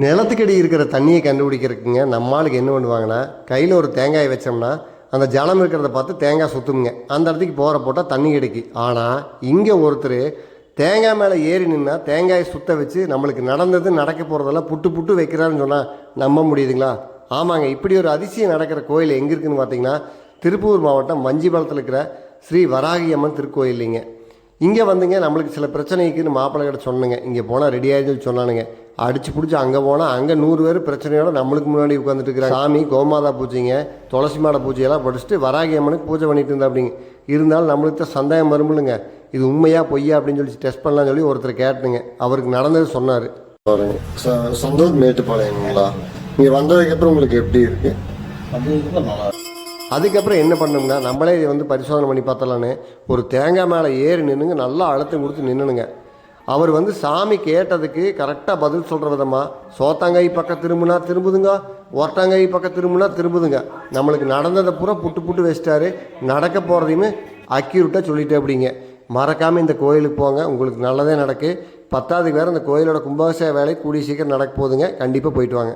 நிலத்துக்கடி இருக்கிற தண்ணியை கண்டுபிடிக்கிறதுக்குங்க நம்மளுக்கு என்ன பண்ணுவாங்கன்னா கையில் ஒரு தேங்காயை வச்சோம்னா அந்த ஜலம் இருக்கிறத பார்த்து தேங்காய் சுற்றுமுங்க அந்த இடத்துக்கு போகிற போட்டால் தண்ணி கிடைக்கும். ஆனால் இங்கே ஒருத்தர் தேங்காய் மேலே ஏறி நின்னால் தேங்காயை சுற்ற வச்சு நம்மளுக்கு நடந்தது நடக்க போகிறதெல்லாம் புட்டு புட்டு வைக்கிறாருன்னு சொன்னால் நம்ப முடியுதுங்களா? ஆமாங்க, இப்படி ஒரு அதிசயம் நடக்கிற கோயில் எங்கே இருக்குதுன்னு பார்த்தீங்கன்னா திருப்பூர் மாவட்டம் வஞ்சிபாலத்தில் இருக்கிற ஸ்ரீ வராகி அம்மன் திருக்கோயிலிங்க. இங்கே வந்துங்க நம்மளுக்கு சில பிரச்சனைக்குன்னு மாப்பிள்ளை கிட்ட சொன்னேங்க. இங்கே போனால் ரெடி ஆகிடுன்னு சொன்னானுங்க. அடிச்சு பிடிச்சி அங்கே போனால் அங்கே 100 பேர் பிரச்சனையோட நம்மளுக்கு முன்னாடி உட்காந்துட்டு இருக்கிறாங்க. சாமி கோமாதா பூஜைங்க, துளசி மாட பூஜையெல்லாம் படிச்சுட்டு வராகி அம்மனுக்கு பூஜை பண்ணிட்டு இருந்தா அப்படிங்க. இருந்தாலும் நம்மளுக்கு தான் சந்தேகம் வரும்பில்லைங்க, இது உண்மையா பொய்யா அப்படின்னு சொல்லி டெஸ்ட் பண்ணலாம்னு சொல்லி ஒருத்தர் கேட்டுங்க. அவருக்கு நடந்தது சொன்னார். சந்தோஷ் மேட்டுப்பாளையங்களா? இங்கே வந்ததுக்கப்புறம் உங்களுக்கு எப்படி இருக்கு? அதுக்கப்புறம் என்ன பண்ணோம்னா நம்மளே இதை பரிசோதனை பண்ணி பார்த்தலான்னு ஒரு தேங்காய் மேலே ஏறி நின்றுங்க, நல்லா அழுத்தம் கொடுத்து நின்றுனுங்க. அவர் சாமி கேட்டதுக்கு கரெக்டாக பதில் சொல்கிற விதமாக சோத்தாங்காய் பக்கம் திரும்பினா திரும்புதுங்க, ஒரட்டாங்காய் பக்கம் திரும்பினா திரும்புதுங்க. நம்மளுக்கு நடந்ததை பூரா புட்டு புட்டு வச்சிட்டாரு. நடக்க போகிறதையுமே அக்யூரேட்டாக சொல்லிட்டு அப்படிங்க. மறக்காமல் இந்த கோயிலுக்கு போங்க, உங்களுக்கு நல்லதே நடக்கு. 10வது வேறு இந்த கோயிலோட கும்பாபிஷேக வேலை கூடிய சீக்கிரம் நடக்க போகுதுங்க. கண்டிப்பாக போயிட்டு வாங்க.